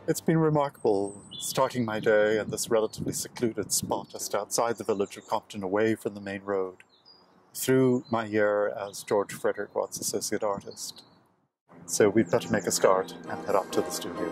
It's been remarkable starting my day in this relatively secluded spot just outside the village of Compton, away from the main road, through my year as George Frederick Watts Associate Artist. So we'd better make a start and head up to the studio.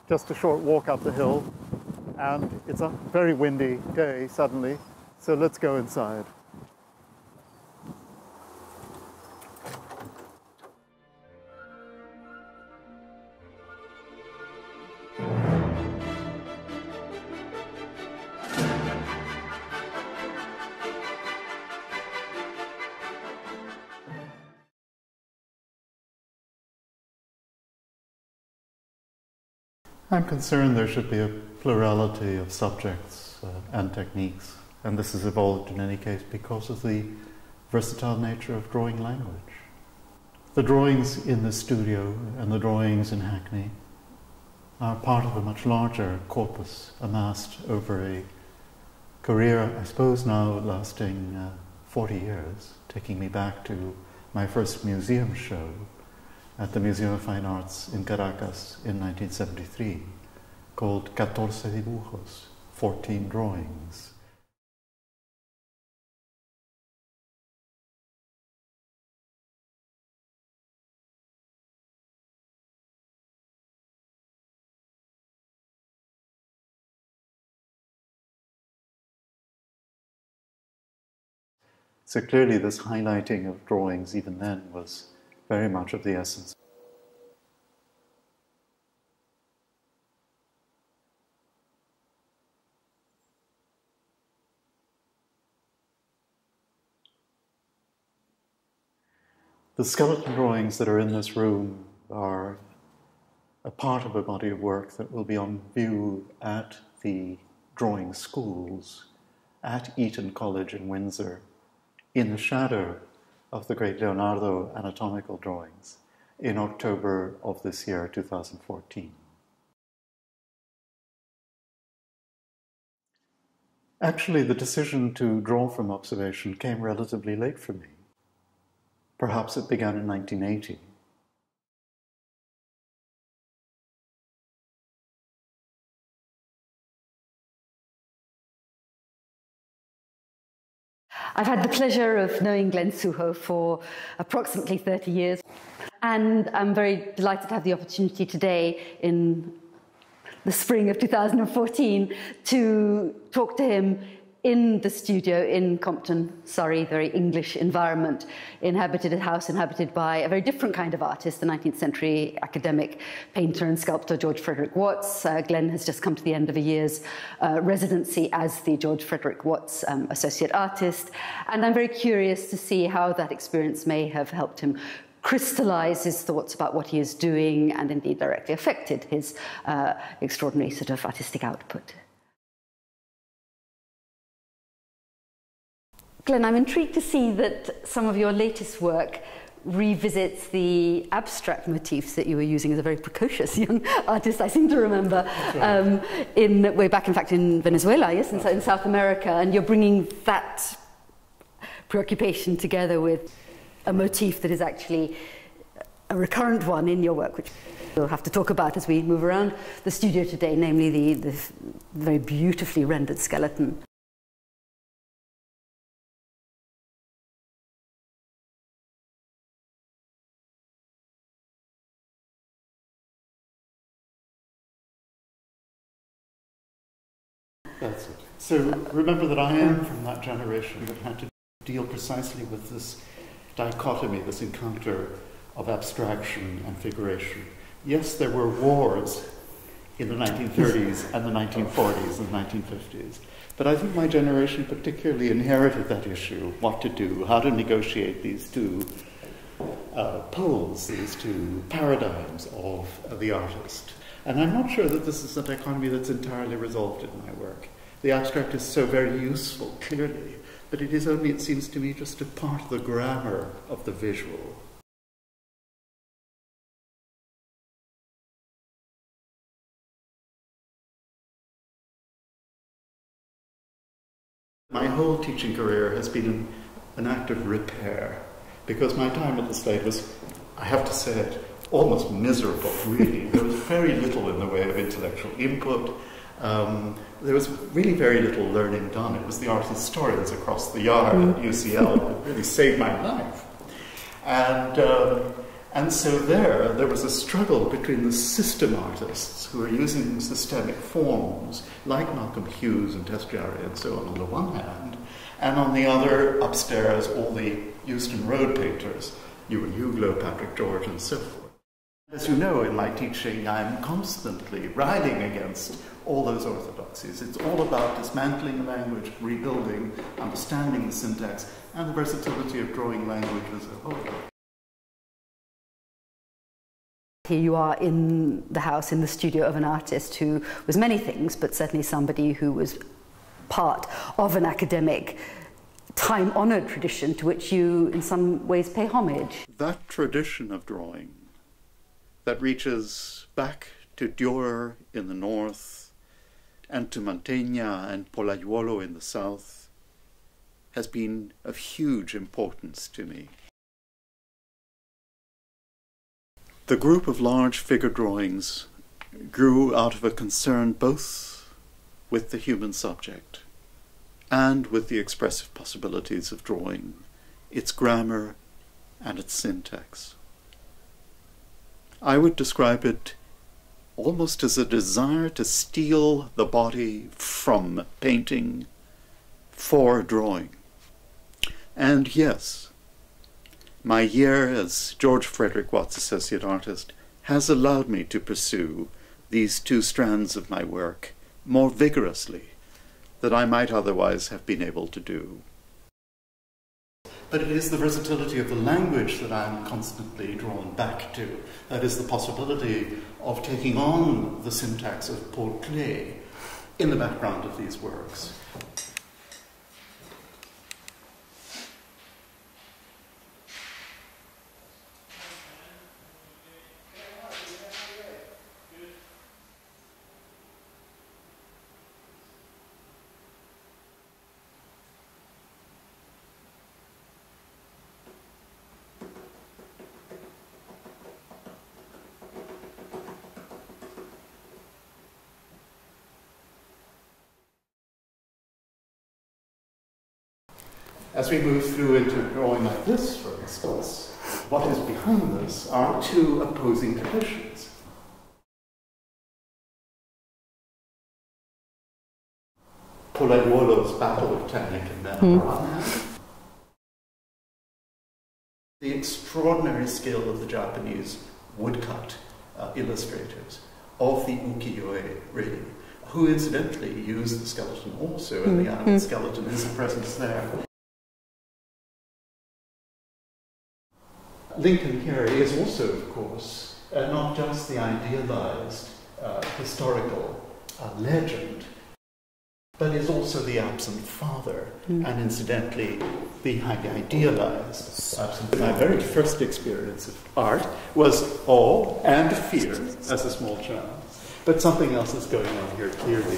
Just a short walk up the hill, and it's a very windy day suddenly, so let's go inside. I'm concerned there should be a plurality of subjects and techniques, and this has evolved in any case because of the versatile nature of drawing language. The drawings in the studio and the drawings in Hackney are part of a much larger corpus amassed over a career, I suppose now lasting 40 years, taking me back to my first museum show at the Museum of Fine Arts in Caracas in 1973, called 14 dibujos, 14 drawings. So clearly this highlighting of drawings even then was very much of the essence. The skeleton drawings that are in this room are a part of a body of work that will be on view at the drawing schools at Eton College in Windsor, in the shadow of the great Leonardo anatomical drawings in October of this year, 2014. Actually, the decision to draw from observation came relatively late for me. Perhaps it began in 1980. I've had the pleasure of knowing Glenn Sujo for approximately 30 years, and I'm very delighted to have the opportunity today in the spring of 2014 to talk to him in the studio in Compton, Surrey, very English environment, a house inhabited by a very different kind of artist, the 19th century academic painter and sculptor George Frederick Watts. Glenn has just come to the end of a year's residency as the George Frederick Watts Associate Artist, and I'm very curious to see how that experience may have helped him crystallize his thoughts about what he is doing and indeed directly affected his extraordinary sort of artistic output. Glenn, I'm intrigued to see that some of your latest work revisits the abstract motifs that you were using as a very precocious young artist, I seem to remember, way back, in fact, in Venezuela, yes, in South America, and you're bringing that preoccupation together with a motif that is actually a recurrent one in your work, which we'll have to talk about as we move around the studio today, namely the very beautifully rendered skeleton. That's it. So remember that I am from that generation that had to deal precisely with this dichotomy, this encounter of abstraction and figuration. Yes, there were wars in the 1930s and the 1940s and 1950s, but I think my generation particularly inherited that issue, what to do, how to negotiate these two poles, these two paradigms of the artist. And I'm not sure that this is a dichotomy that's entirely resolved in my work. The abstract is so very useful, clearly, but it is only, it seems to me, just a part of the grammar of the visual. My whole teaching career has been an act of repair, because my time at the Slade was, I have to say it, almost miserable, really. There was very little in the way of intellectual input. There was really very little learning done. It was the art historians across the yard at UCL that really saved my life. And so there was a struggle between the system artists who are using systemic forms, like Malcolm Hughes and Testjari and so on the one hand, and on the other, upstairs, all the Euston Road painters, Ewan Huglow, Patrick George, and so forth. As you know, in my teaching, I'm constantly riding against all those orthodoxies. It's all about dismantling the language, rebuilding, understanding the syntax, and the versatility of drawing language as a whole. Here you are in the house, in the studio of an artist who was many things, but certainly somebody who was part of an academic, time-honoured tradition to which you, in some ways, pay homage. That tradition of drawing that reaches back to Dürer in the north and to Mantegna and Pollaiuolo in the south has been of huge importance to me. The group of large figure drawings grew out of a concern both with the human subject and with the expressive possibilities of drawing, its grammar and its syntax. I would describe it almost as a desire to steal the body from painting for drawing. And yes, my year as George Frederick Watts Associate Artist has allowed me to pursue these two strands of my work more vigorously than I might otherwise have been able to do. But it is the versatility of the language that I'm constantly drawn back to. That is the possibility of taking on the syntax of Paul Klee in the background of these works. As we move through into drawing like this, for instance, what is behind this are two opposing traditions. Pollaiuolo's Battle of Technic and Men on one hand, the extraordinary skill of the Japanese woodcut illustrators of the ukiyo-e, really, who incidentally use the skeleton also, and the animal skeleton is a presence there. Lincoln here is also, of course, not just the idealized historical legend, but is also the absent father, and incidentally, the highly idealized absent. My very first experience of art was awe and fear as a small child. But something else is going on here clearly.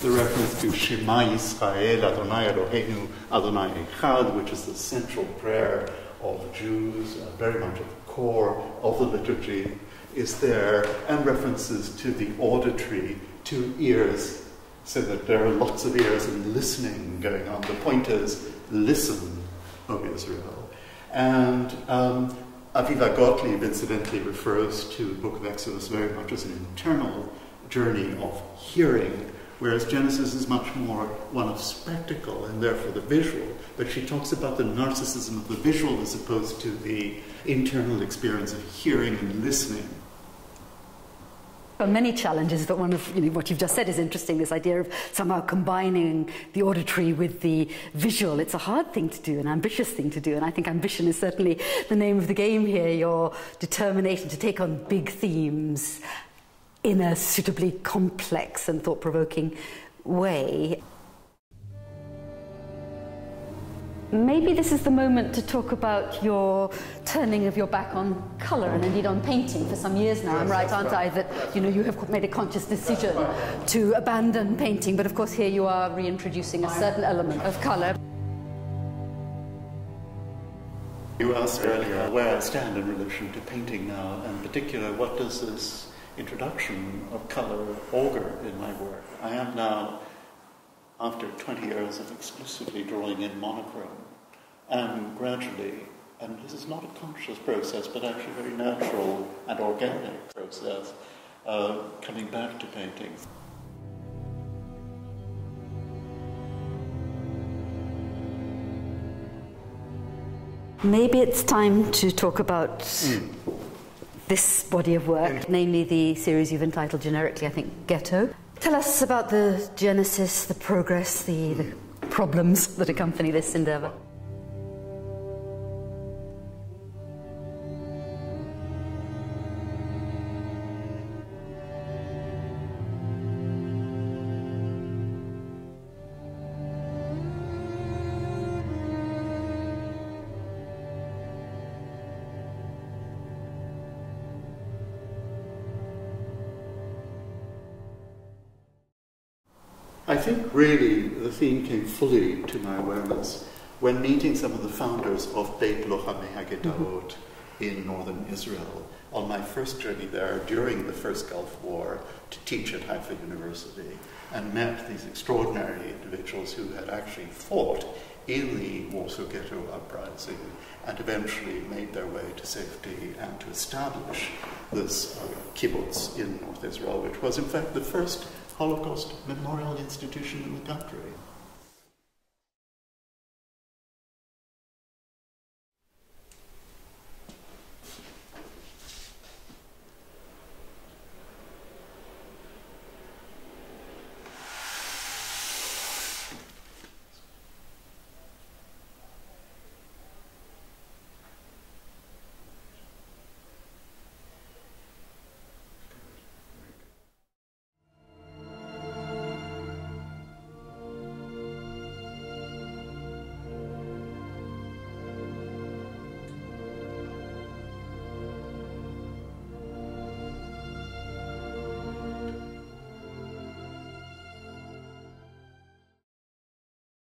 The reference to Shema Yisrael, Adonai Eloheinu, Adonai Echad, which is the central prayer of Jews, very much at the core of the liturgy, is there, and references to the auditory, to ears, so that there are lots of ears and listening going on. The point is, listen, O Israel. And Aviva Gottlieb incidentally refers to the book of Exodus very much as an internal journey of hearing, whereas Genesis is much more one of spectacle and therefore the visual. But she talks about the narcissism of the visual as opposed to the internal experience of hearing and listening. Well, many challenges, but one of what you've just said is interesting, this idea of somehow combining the auditory with the visual. It's a hard thing to do, an ambitious thing to do, and I think ambition is certainly the name of the game here, your determination to take on big themes in a suitably complex and thought-provoking way. Maybe this is the moment to talk about your turning of your back on colour and indeed on painting for some years now. I'm right, aren't I, that you have made a conscious decision to abandon painting, but of course here you are reintroducing a certain element of colour. You asked earlier where I stand in relation to painting now, and in particular, what does this introduction of colour augur in my work? I am now, after 20 years of exclusively drawing in monochrome, and gradually, and this is not a conscious process, but actually a very natural and organic process, coming back to painting. Maybe it's time to talk about this body of work, namely the series you've entitled generically, I think, Ghetto. Tell us about the genesis, the progress, the problems that accompany this endeavour. I think really the theme came fully to my awareness when meeting some of the founders of Beit Lochamei HaGetaot in northern Israel on my first journey there during the first Gulf War to teach at Haifa University, and met these extraordinary individuals who had actually fought in the Warsaw Ghetto uprising and eventually made their way to safety and to establish this kibbutz in North Israel, which was in fact the first Holocaust memorial institution in the country.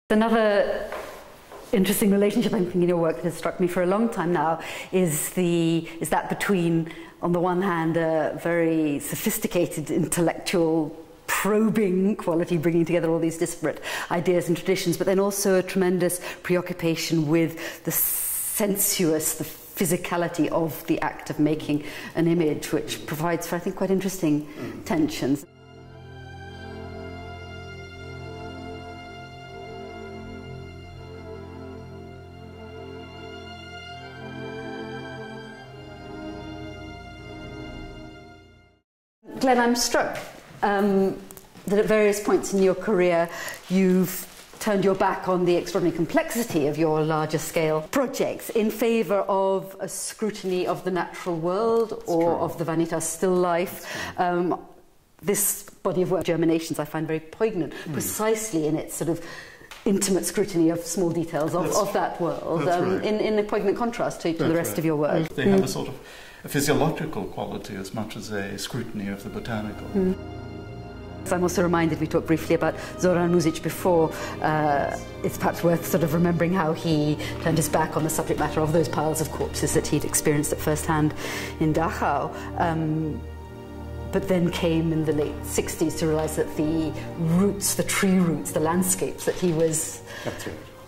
Another interesting relationship, I'm thinking, in your work that has struck me for a long time now is that between, on the one hand, a very sophisticated intellectual probing quality, bringing together all these disparate ideas and traditions, but then also a tremendous preoccupation with the sensuous, the physicality of the act of making an image, which provides for, I think, quite interesting tensions. Glenn, I'm struck that at various points in your career you've turned your back on the extraordinary complexity of your larger scale projects in favour of a scrutiny of the natural world or of the vanitas still life. This body of work, Germinations, I find very poignant, precisely in its sort of intimate scrutiny of small details of that world, in a poignant contrast to the rest of your work. They have a sort of a physiological quality as much as a scrutiny of the botanical. I'm also reminded, we talked briefly about Zoran Muzic before, it's perhaps worth sort of remembering how he turned his back on the subject matter of those piles of corpses that he'd experienced at first hand in Dachau. But then came in the late 60s to realise that the roots, the tree roots, the landscapes that he was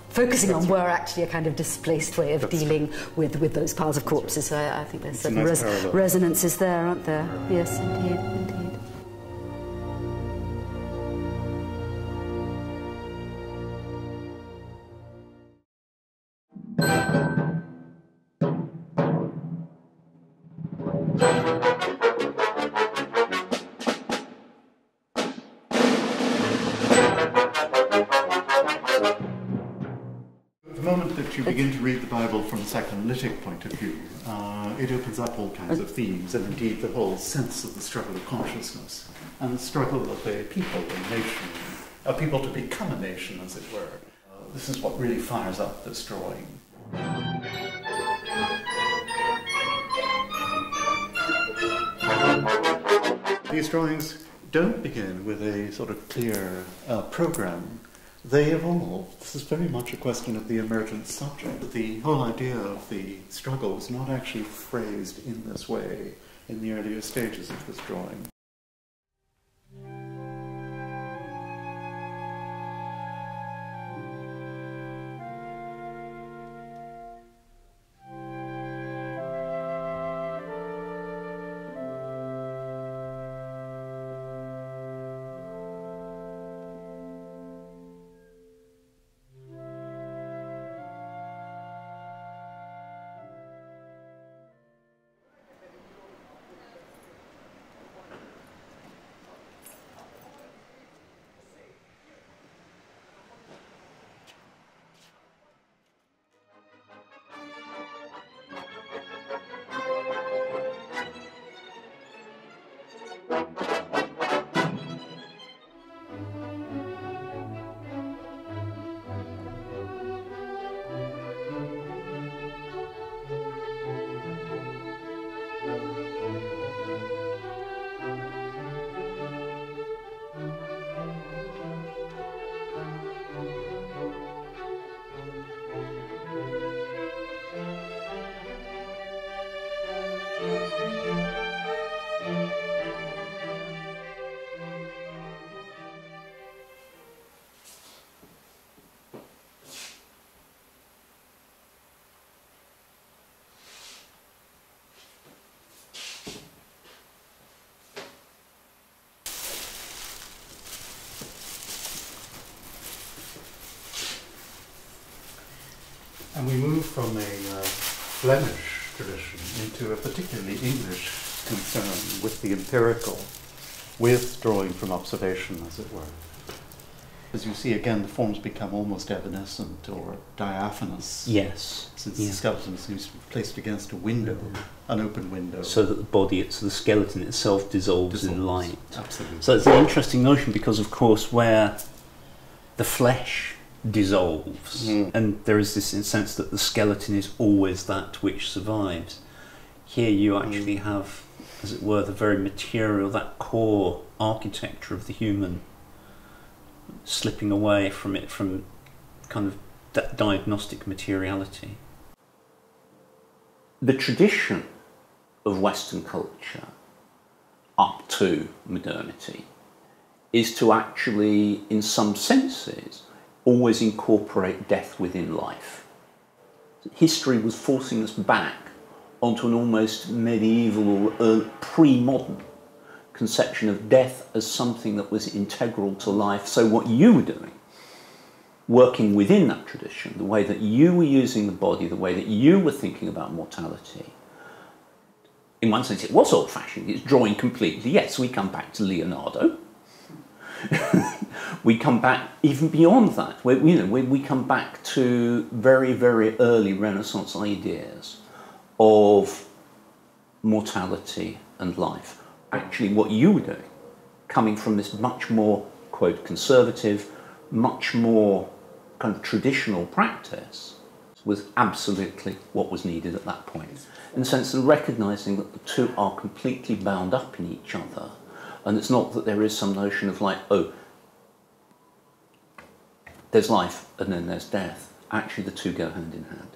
focusing on were actually a kind of displaced way of dealing with those piles of corpses. So I think there's certain resonances there, aren't there? Yes, indeed, indeed. The moment that you begin to read the Bible from a psychoanalytic point of view, it opens up all kinds of themes, and indeed the whole sense of the struggle of consciousness and the struggle of a people, a nation, a people to become a nation, as it were. this is what really fires up this drawing. These drawings don't begin with a sort of clear program. They evolve. This is very much a question of the emergent subject. The whole idea of the struggle was not actually phrased in this way in the earlier stages of this drawing. And we move from a Flemish tradition into a particularly English concern with the empirical, with drawing from observation, as it were. As you see, again, the forms become almost evanescent or diaphanous. Yes. Since the skeleton seems to be placed against a window, an open window. So that the skeleton itself dissolves in light. Absolutely. So it's an interesting notion because, of course, where the flesh dissolves, and there is this sense that the skeleton is always that which survives. Here you actually have, as it were, the very material, that core architecture of the human slipping away from it, from kind of that diagnostic materiality. The tradition of Western culture up to modernity is to actually, in some senses, always incorporate death within life. History was forcing us back onto an almost medieval or pre-modern conception of death as something that was integral to life. So what you were doing, working within that tradition, the way that you were using the body, the way that you were thinking about mortality, in one sense it was old-fashioned, it's drawing completely. Yes, we come back to Leonardo. We come back even beyond that. We come back to very, very early Renaissance ideas of mortality and life. Actually, what you were doing, coming from this much more, quote, conservative, much more kind of traditional practice, was absolutely what was needed at that point. In the sense of recognising that the two are completely bound up in each other. And it's not that there is some notion of like, oh, there's life and then there's death. Actually, the two go hand in hand.